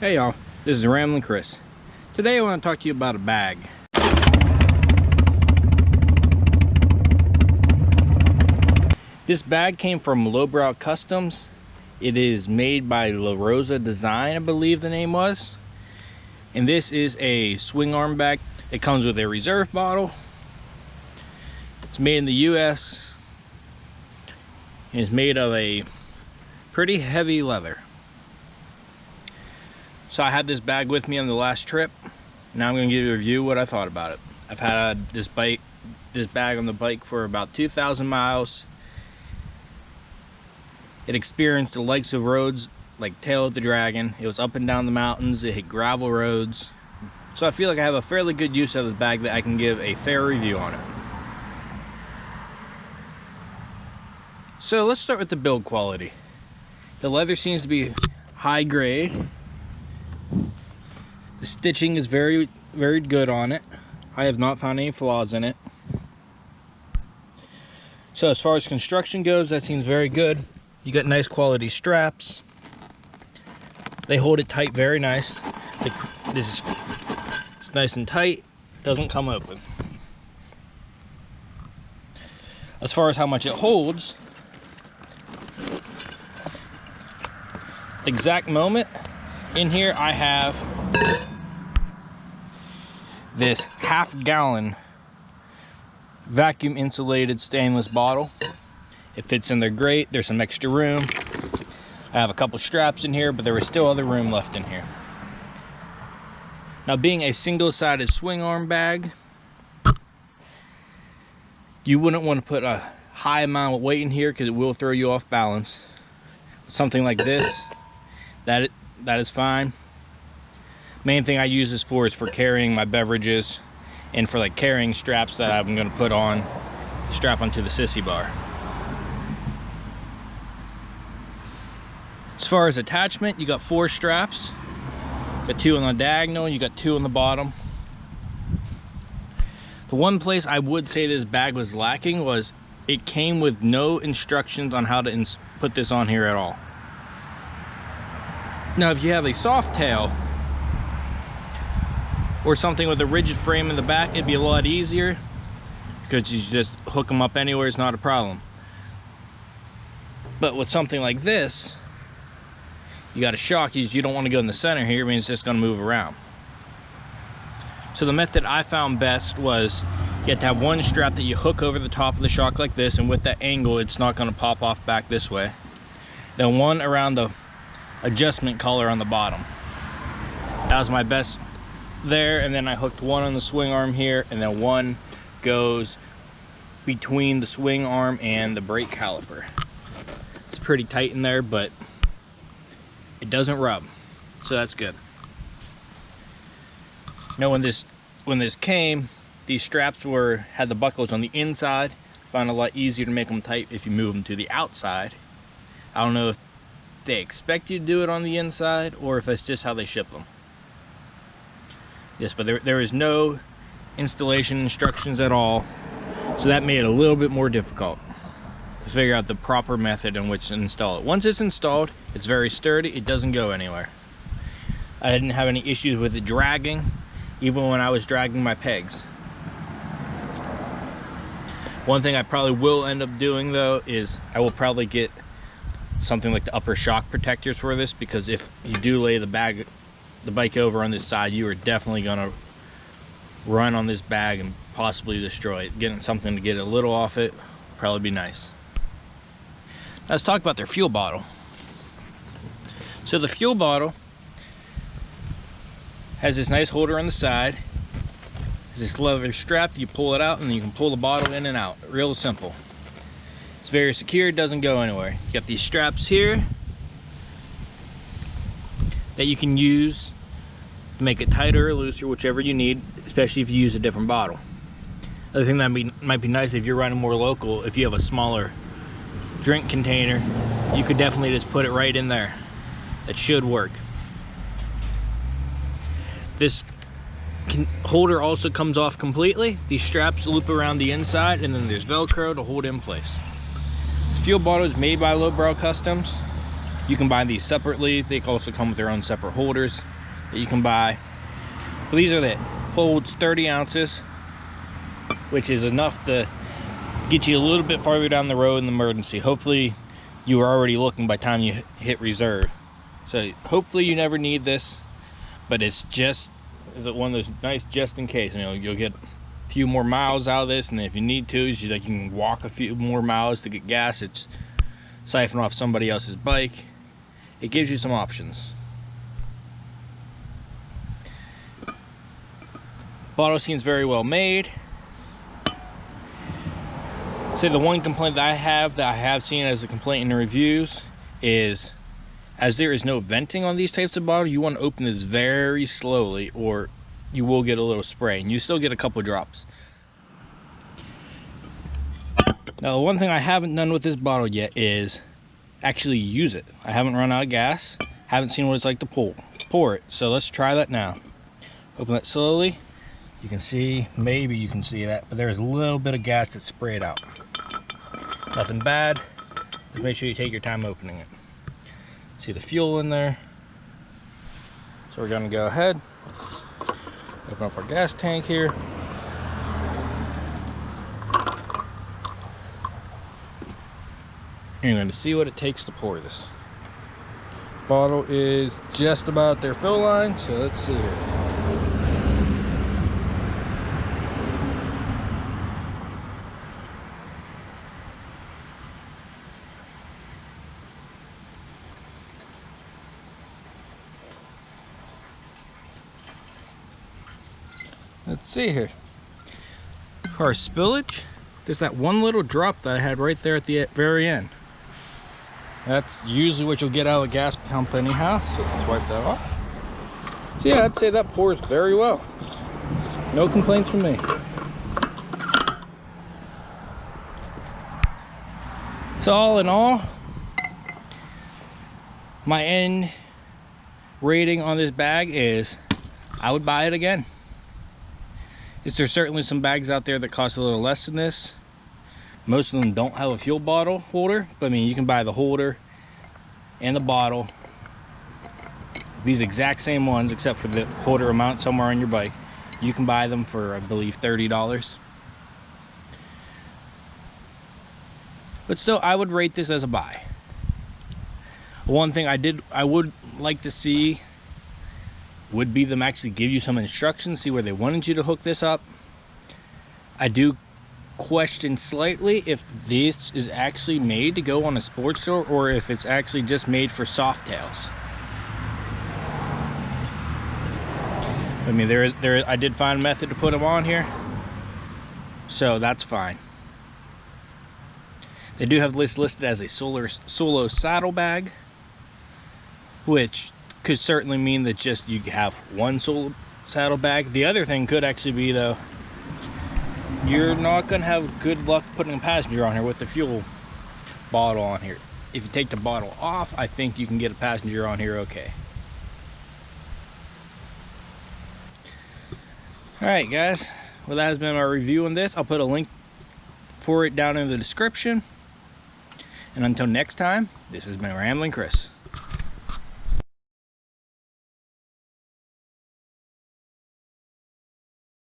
Hey y'all, this is Ramblin Chris. Today I want to talk to you about a bag. This bag came from Lowbrow Customs. It is made by La Rosa Design, I believe the name was. And this is a Swingarm bag. It comes with a reserve bottle. It's made in the US. And it's made of a pretty heavy leather. So I had this bag with me on the last trip. Now I'm going to give you a review what I thought about it. I've had this bag on the bike for about 2,000 miles. It experienced the likes of roads like Tail of the Dragon. It was up and down the mountains. It hit gravel roads. So I feel like I have a fairly good use of the bag that I can give a fair review on it. So let's start with the build quality. The leather seems to be high grade. The stitching is very good on it. I have not found any flaws in it. So as far as construction goes, that seems very good. You got nice quality straps. They hold it tight very nice. It's nice and tight, doesn't come open. As far as how much it holds, the exact moment, in here I have this half-gallon vacuum insulated stainless bottle. It fits in there great. There's some extra room. I have a couple straps in here, but there was still other room left in here. Now, being a single-sided Swingarm bag, you wouldn't want to put a high amount of weight in here because it will throw you off balance. Something like this, that is fine. Main thing I use this for is for carrying my beverages and for like carrying straps that I'm going to put on, strap onto the sissy bar. As far as attachment, you got 4 straps. Got 2 on the diagonal, you got 2 on the bottom. The one place I would say this bag was lacking was it came with no instructions on how to put this on here at all. Now, if you have a soft tail or something with a rigid frame in the back, it'd be a lot easier because you just hook them up anywhere, it's not a problem. But with something like this, you got a shock, you don't want to go in the center here, I mean, it's just going to move around. So the method I found best was you have to have one strap that you hook over the top of the shock like this, and with that angle it's not going to pop off back this way. Then one around the adjustment collar on the bottom. That was my best there, and then I hooked one on the swing arm here, and then one goes between the swing arm and the brake caliper. It's pretty tight in there, but it doesn't rub, so that's good. Now when this came, these straps had the buckles on the inside. Found it a lot easier to make them tight if you move them to the outside. I don't know if they expect you to do it on the inside or if it's just how they ship them. Yes, but there is no installation instructions at all, so that made it a little bit more difficult to figure out the proper method in which to install it. Once it's installed, it's very sturdy, it doesn't go anywhere. I didn't have any issues with it dragging, even when I was dragging my pegs. One thing I probably will end up doing though is I will probably get something like the upper shock protectors for this, because if you do lay the bike over on this side, you are definitely going to run on this bag and possibly destroy it. Getting something to get a little off it would probably be nice. Now let's talk about their fuel bottle. So the fuel bottle has this nice holder on the side. There's this leather strap, you pull it out and you can pull the bottle in and out. Real simple. It's very secure, it doesn't go anywhere. You got these straps here that you can use to make it tighter or looser, whichever you need, especially if you use a different bottle. Other thing that might be nice if you're running more local, if you have a smaller drink container, you could definitely just put it right in there. That should work. This holder also comes off completely. These straps loop around the inside, and then there's Velcro to hold it in place. This fuel bottle is made by Lowbrow Customs. You can buy these separately. They also come with their own separate holders that you can buy. But these are holds 30 ounces, which is enough to get you a little bit farther down the road in the emergency. Hopefully you were already looking by the time you hit reserve. So hopefully you never need this, but it's just one of those nice just in case. You know, you'll get a few more miles out of this, and if you need to, you can walk a few more miles to get gas. It's siphon off somebody else's bike. It gives you some options. Bottle seems very well made. So the one complaint that I have seen as a complaint in the reviews is, as there is no venting on these types of bottles, you want to open this very slowly or you will get a little spray, and you still get a couple drops. Now the one thing I haven't done with this bottle yet is actually use it. I haven't run out of gas, haven't seen what it's like to pour it. So let's try that now. Open it slowly. You can see, maybe you can see that, but there's a little bit of gas that's sprayed out. Nothing bad. Just make sure you take your time opening it. See the fuel in there. So we're gonna go ahead, open up our gas tank here. And you're going to see what it takes to pour this. Bottle is just about their fill line, so let's see here. Let's see here. For our spillage, there's that one little drop that I had right there at the very end. That's usually what you'll get out of the gas pump anyhow, so let's wipe that off. So yeah, I'd say that pours very well. No complaints from me. So all in all, my end rating on this bag is I would buy it again. There's certainly some bags out there that cost a little less than this. Most of them don't have a fuel bottle holder, but I mean, you can buy the holder and the bottle, these exact same ones, except for the holder amount somewhere on your bike. You can buy them for, I believe, $30. But still, I would rate this as a buy. One thing I would like to see would be them actually give you some instructions, see where they wanted you to hook this up. I do question slightly if this is actually made to go on a Sportster or if it's actually just made for soft tails. I mean, I did find a method to put them on here, so that's fine. They do have this listed as a solo saddle bag, which could certainly mean that just you have one solo saddle bag. The other thing could actually be, though, you're not going to have good luck putting a passenger on here with the fuel bottle on here. If you take the bottle off, I think you can get a passenger on here okay. Alright guys, well that has been my review on this. I'll put a link for it down in the description. And until next time, this has been Ramblin' Chris.